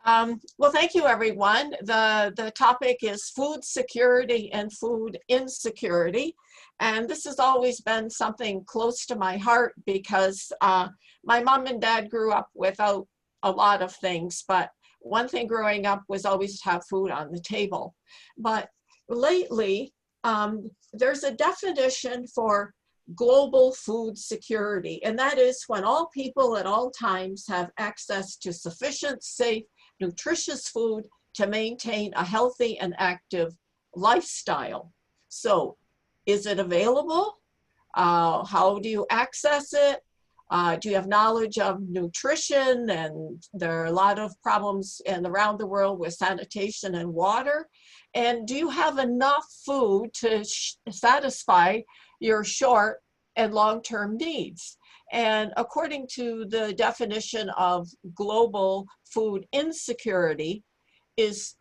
Well, thank you, everyone. The topic is food security and food insecurity. And this has always been something close to my heart because my mom and dad grew up without a lot of things, but one thing growing up was always to have food on the table. But lately, there's a definition for global food security, and that is when all people at all times have access to sufficient, safe, nutritious food to maintain a healthy and active lifestyle. So, is it available? How do you access it? Do you have knowledge of nutrition? And there are a lot of problems around the world with sanitation and water. And do you have enough food to satisfy your short and long-term needs? And according to the definition of global food insecurity, is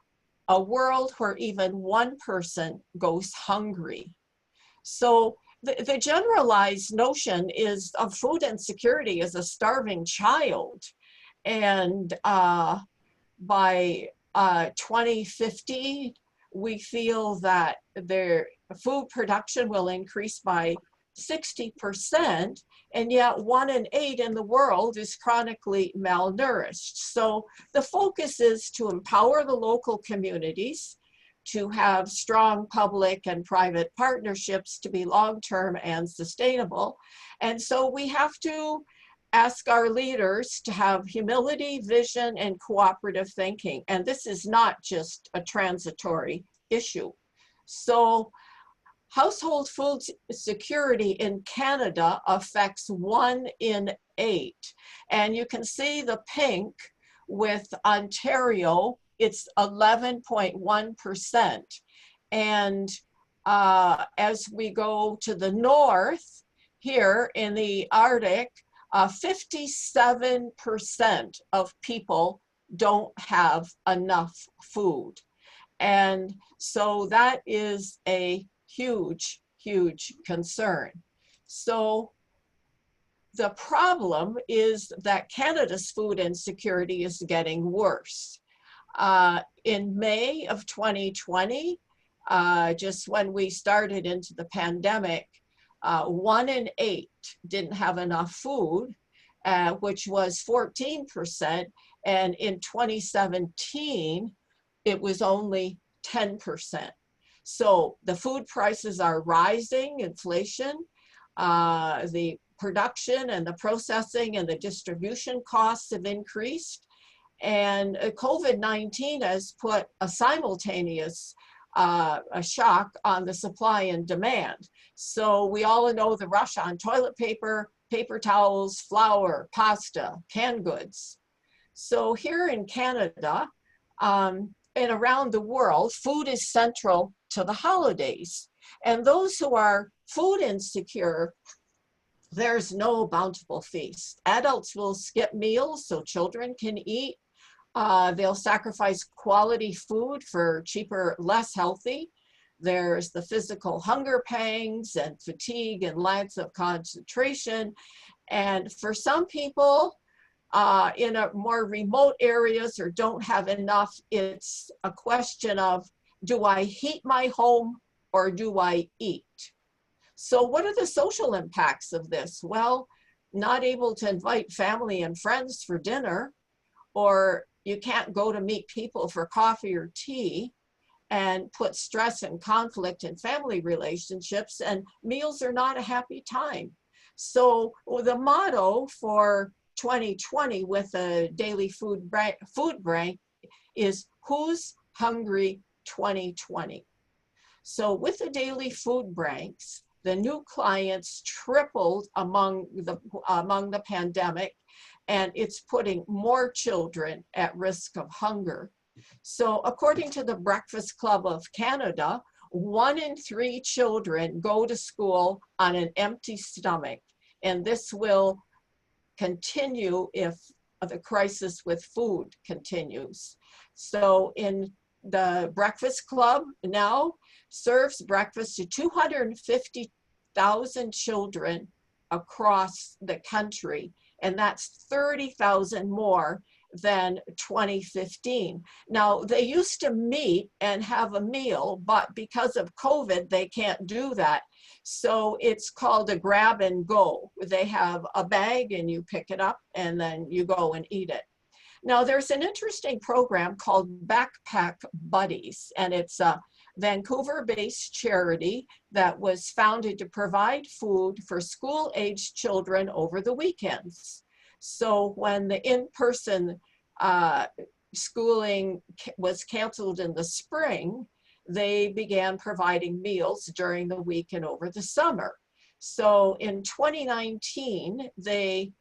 a world where even one person goes hungry. So the generalized notion is of food insecurity as a starving child. And by 2050, we feel that their food production will increase by 60%, and yet 1 in 8 in the world is chronically malnourished. So the focus is to empower the local communities, to have strong public and private partnerships to be long-term and sustainable. And so we have to ask our leaders to have humility, vision, and cooperative thinking. And this is not just a transitory issue. So household food security in Canada affects 1 in 8. And you can see the pink with Ontario, it's 11.1%. And as we go to the north, here in the Arctic, 57% of people don't have enough food. And so that is a huge, huge concern. So the problem is that Canada's food insecurity is getting worse. In May of 2020, just when we started into the pandemic, 1 in 8 didn't have enough food, which was 14%. And in 2017, it was only 10%. So the food prices are rising, inflation, the production and the processing and the distribution costs have increased. And COVID-19 has put a simultaneous a shock on the supply and demand. So we all know the rush on toilet paper, paper towels, flour, pasta, canned goods. So here in Canada and around the world, food is central to the holidays. And those who are food insecure, there's no bountiful feast. Adults will skip meals so children can eat. They'll sacrifice quality food for cheaper, less healthy. There's the physical hunger pangs and fatigue and lacks of concentration. And for some people in a more remote areas or don't have enough, it's a question of, do I heat my home or do I eat? So what are the social impacts of this? Well, not able to invite family and friends for dinner, or you can't go to meet people for coffee or tea, and put stress and conflict in family relationships, and meals are not a happy time. So the motto for 2020 with a daily food bank is Who's Hungry 2020. So with the daily food banks, the new clients tripled among the pandemic, and it's putting more children at risk of hunger. So according to the Breakfast Club of Canada, 1 in 3 children go to school on an empty stomach, and this will continue if the crisis with food continues. So in the Breakfast Club now serves breakfast to 250,000 children across the country, and that's 30,000 more than 2015. Now, they used to meet and have a meal, but because of COVID, they can't do that. So it's called a grab and go. They have a bag and you pick it up and then you go and eat it. Now, there's an interesting program called Backpack Buddies, and it's a Vancouver-based charity that was founded to provide food for school-aged children over the weekends. So when the in-person schooling was canceled in the spring, they began providing meals during the week and over the summer. So in 2019, they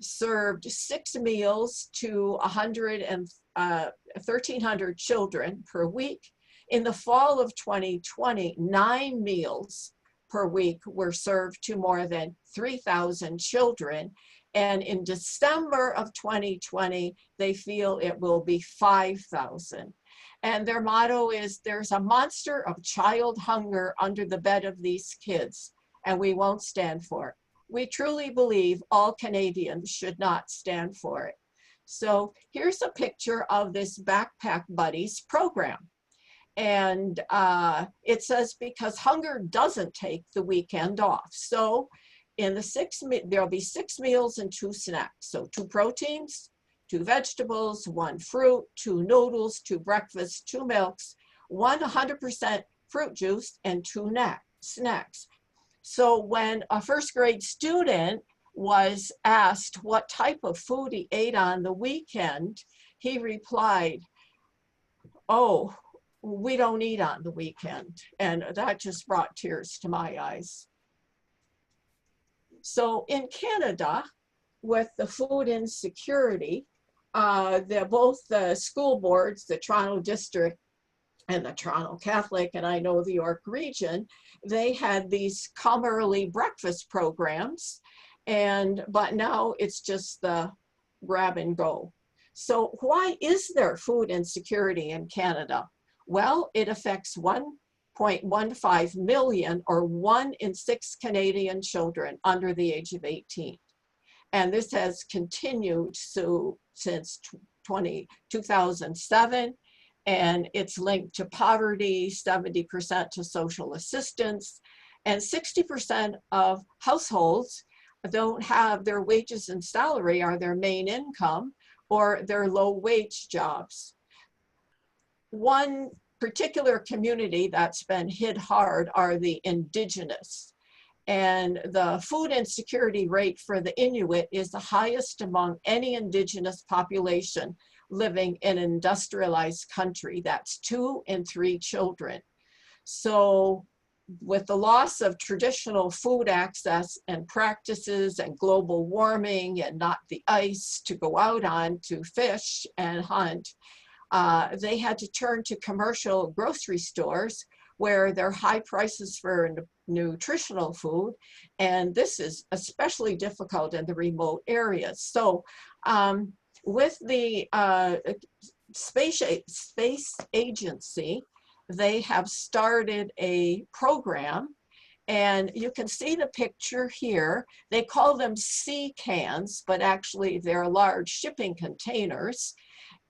served 6 meals to 1,300 children per week. In the fall of 2020, 9 meals per week were served to more than 3,000 children. And in December of 2020, they feel it will be 5,000. And their motto is, there's a monster of child hunger under the bed of these kids, and we won't stand for it. We truly believe all Canadians should not stand for it. So here's a picture of this Backpack Buddies program. And it says, because hunger doesn't take the weekend off. So in the there'll be 6 meals and 2 snacks. So 2 proteins, 2 vegetables, 1 fruit, 2 noodles, 2 breakfasts, 2 milks, 1 100% fruit juice, and 2 snacks. So when a first grade student was asked what type of food he ate on the weekend, he replied, "Oh, we don't eat on the weekend." And that just brought tears to my eyes. So in Canada, with the food insecurity, both the school boards, the Toronto District and the Toronto Catholic, and I know the York region, they had these come early breakfast programs, but now it's just the grab and go. So why is there food insecurity in Canada? Well, it affects 1.15 million, or 1 in 6 Canadian children under the age of 18. And this has continued since 2007, and it's linked to poverty, 70% to social assistance, and 60% of households don't have their wages and salary are their main income, or their low wage jobs. One particular community that's been hit hard are the Indigenous. And the food insecurity rate for the Inuit is the highest among any Indigenous population living in an industrialized country. That's 2 in 3 children. So with the loss of traditional food access and practices and global warming and not the ice to go out on to fish and hunt, they had to turn to commercial grocery stores where there are high prices for nutritional food, and this is especially difficult in the remote areas. So with the space agency, they have started a program, and you can see the picture here. They call them sea cans, but actually they're large shipping containers,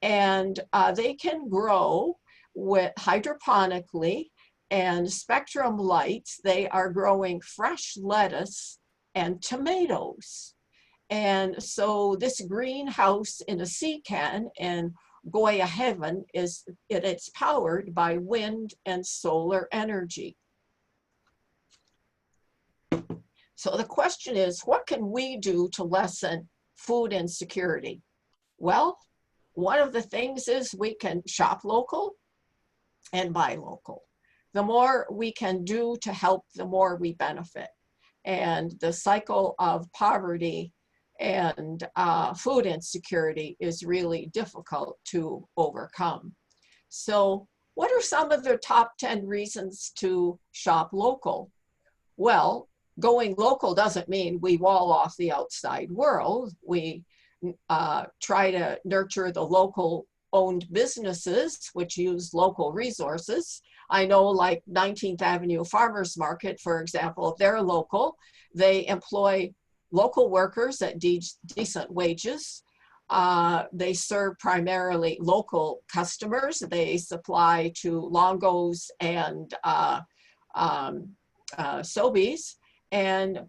and they can grow with hydroponically and spectrum lights. They are growing fresh lettuce and tomatoes. And so this greenhouse in a sea can in Goya Heaven it's powered by wind and solar energy. So the question is, what can we do to lessen food insecurity? Well, one of the things is we can shop local and buy local. The more we can do to help, the more we benefit. And the cycle of poverty and food insecurity is really difficult to overcome. So what are some of the top 10 reasons to shop local? Well, going local doesn't mean we wall off the outside world. We try to nurture the local owned businesses which use local resources. I know, like 19th Avenue Farmers Market, for example, they're local. They employ local workers at decent wages. They serve primarily local customers. They supply to Longo's and Sobeys, and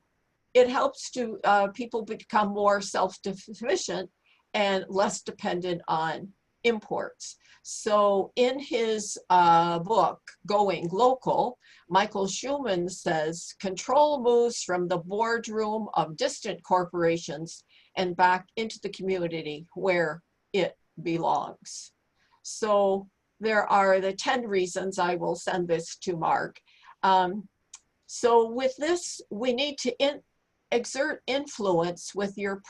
it helps to people become more self-sufficient and less dependent on imports. So in his book, Going Local, Michael Schulman says, control moves from the boardroom of distant corporations and back into the community where it belongs. So there are the 10 reasons. I will send this to Mark. So with this, we need to exert influence with your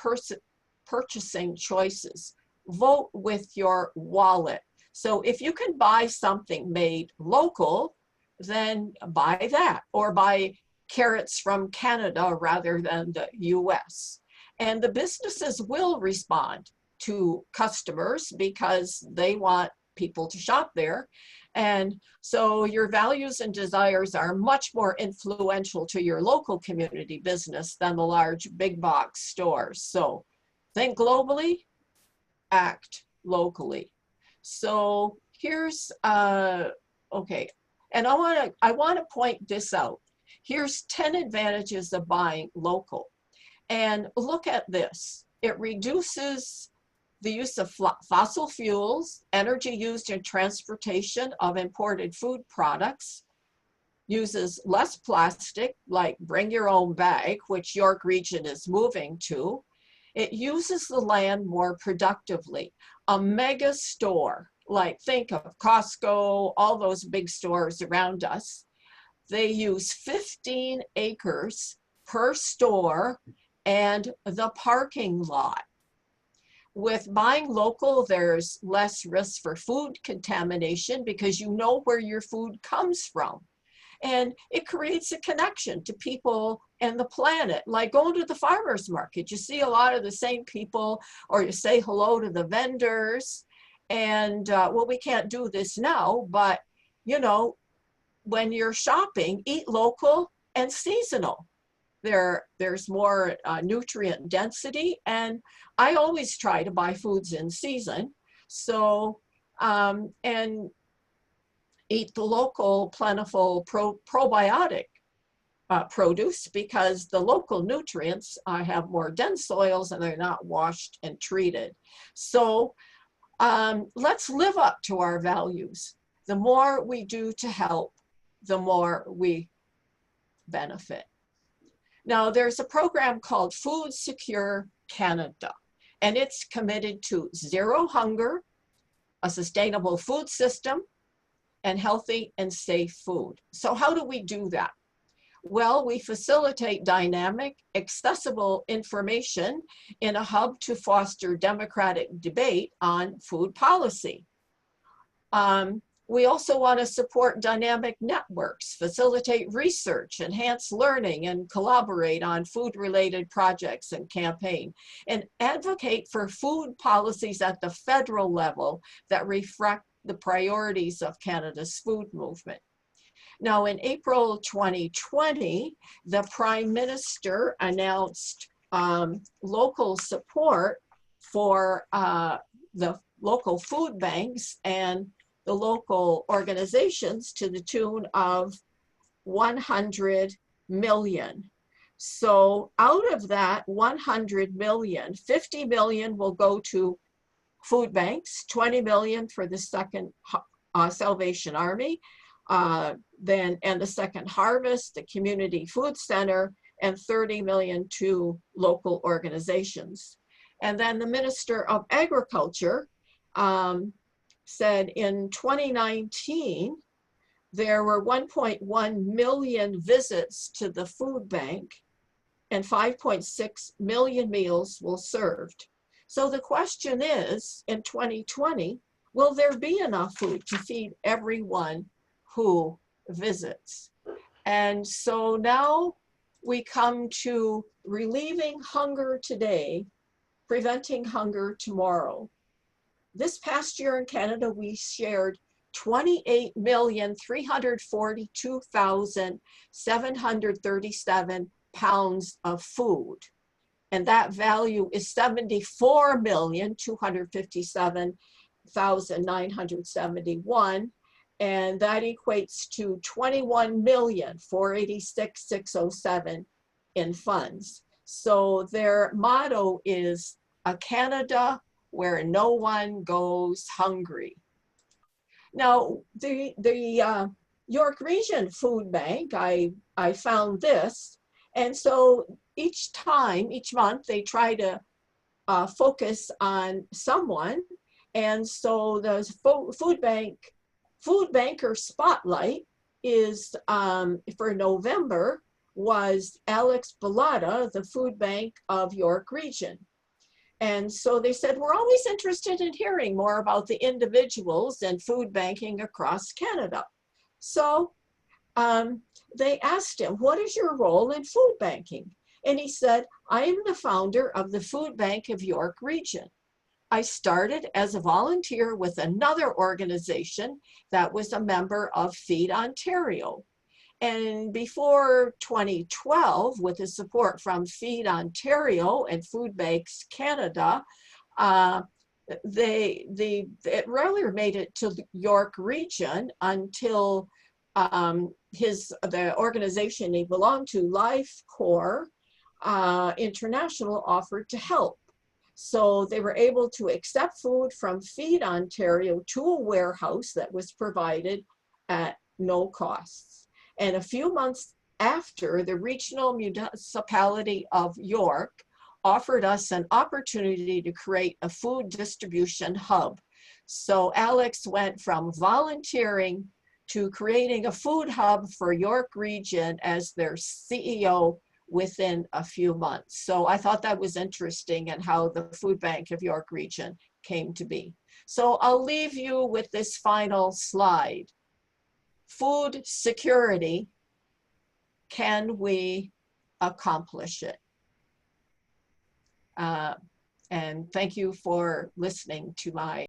purchasing choices. Vote with your wallet. So if you can buy something made local, then buy that, or buy carrots from Canada rather than the US. And the businesses will respond to customers because they want people to shop there. And so your values and desires are much more influential to your local community business than the large big box stores. So think globally, act locally. So here's, okay, and I want to point this out. Here's 10 advantages of buying local. And look at this. It reduces the use of fossil fuels, energy used in transportation of imported food products, uses less plastic, like bring your own bag, which York Region is moving to. It uses the land more productively. A mega store, like think of Costco, all those big stores around us, they use 15 acres per store and the parking lot. With buying local, there's less risk for food contamination because you know where your food comes from. And it creates a connection to people and the planet. Like going to the farmer's market, you see a lot of the same people, or you say hello to the vendors. And well, we can't do this now, but you know, when you're shopping, eat local and seasonal. There's more nutrient density, and I always try to buy foods in season. So, and eat the local, plentiful, probiotic produce, because the local nutrients have more dense soils and they're not washed and treated. So let's live up to our values. The more we do to help, the more we benefit. Now, there's a program called Food Secure Canada, and it's committed to zero hunger, a sustainable food system, and healthy and safe food. So how do we do that? Well, we facilitate dynamic, accessible information in a hub to foster democratic debate on food policy. We also want to support dynamic networks, facilitate research, enhance learning, and collaborate on food-related projects and campaign, and advocate for food policies at the federal level that reflect the priorities of Canada's food movement. Now, in April 2020, the Prime Minister announced local support for the local food banks and the local organizations to the tune of 100 million. So out of that 100 million, 50 million will go to food banks, 20 million for the Second Salvation Army, then and the Second Harvest, the Community Food Center, and 30 million to local organizations. And then the Minister of Agriculture said in 2019, there were 1.1 million visits to the food bank and 5.6 million meals were served. So the question is, in 2020, will there be enough food to feed everyone who visits? And so now we come to relieving hunger today, preventing hunger tomorrow. This past year in Canada, we shared 28,342,737 pounds of food. and that value is 74,257,971, and that equates to 21,486,607 in funds. So their motto is a Canada where no one goes hungry. Now, the York Region Food Bank, I found this, and so each month, they try to focus on someone, and so the Food Banker Spotlight is, for November, was Alex Bellotta, the Food Bank of York Region. And so they said, we're always interested in hearing more about the individuals and food banking across Canada. So they asked him, what is your role in food banking? And he said, I am the founder of the Food Bank of York Region. I started as a volunteer with another organization that was a member of Feed Ontario. And before 2012, with the support from Feed Ontario and Food Banks Canada, it rarely made it to the York Region until the organization he belonged to, Life Corps International, offered to help. So they were able to accept food from Feed Ontario to a warehouse that was provided at no costs. And a few months after, the regional municipality of York offered us an opportunity to create a food distribution hub. So Alex went from volunteering to creating a food hub for York Region as their CEO within a few months. So I thought that was interesting, and how the Food Bank of York Region came to be. So I'll leave you with this final slide. Food security, can we accomplish it? And thank you for listening to my